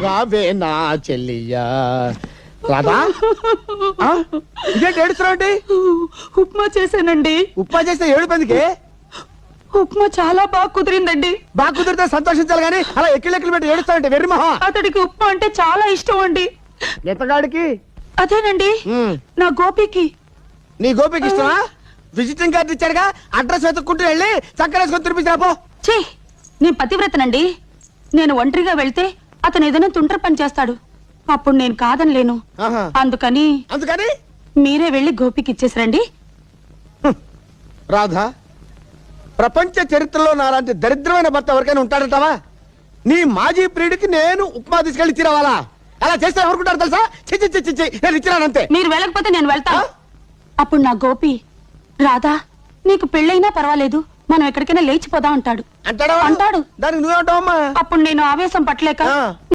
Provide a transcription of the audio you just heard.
రావే నా చెల్లియా. రాధా ఇదేంటి ఏడుస్తున్నావు? ఉప్మా చేశానండి. ఉప్మా చేస్తే ఏడుపెందుకే? ఉప్మా చాలా బాగా కుదిరిందండి. బాగా కుదిరితే సంతోషించాలి కానీ అలా ఎక్కిలెక్కలు పెట్టి ఏడుస్తావంటే వెర్రి మహా. అతడికి ఉప్మా అంటే చాలా ఇష్టం అండి. ఎత్తగాడికి అదేనండి నా గోపికి. నీ గోపికి ఇష్టమా? విజిటింగ్ కార్డు ఇచ్చాడుగా, అడ్రస్ వెతుక్కుంటూ వెళ్ళి చక్కరేసుకొని తినిపించిరా పో. ఛీ, నేను పతివ్రతనండి. నేను ఒంటరిగా వెళ్తే అతను ఏదైనా తుంటరి పని చేస్తాడు. అప్పుడు నేను కాదనలేను. అందుకని మీరే వెళ్ళి గోపికి ఇచ్చేసరండి. రాధా, ప్రపంచ చరిత్రలో నాలాంటి దరిద్రమైన భర్త ఎవరికైనా ఉంటాడంటావా? నీ మాజీ ప్రియుడికి నేను ఉప్మా తీసుకెళ్ళి ఇచ్చిరావాలా? అలా చేస్తే ఎవరుకుంటారు తెలుసా? చిచ్చి నేను ఇచ్చిరానంతే. మీరు వెళ్ళకపోతే నేను వెళ్తా. అప్పుడు నా గోపి, రాధా నీకు పెళ్ళైనా పర్వాలేదు, మనం ఎక్కడికైనా లేచిపోదాం అంటాడు. అంటాడు. అంటాడు. దానికి నువ్వేమంటావమ్మా? అప్పుడు నేను ఆవేశం పట్టలేక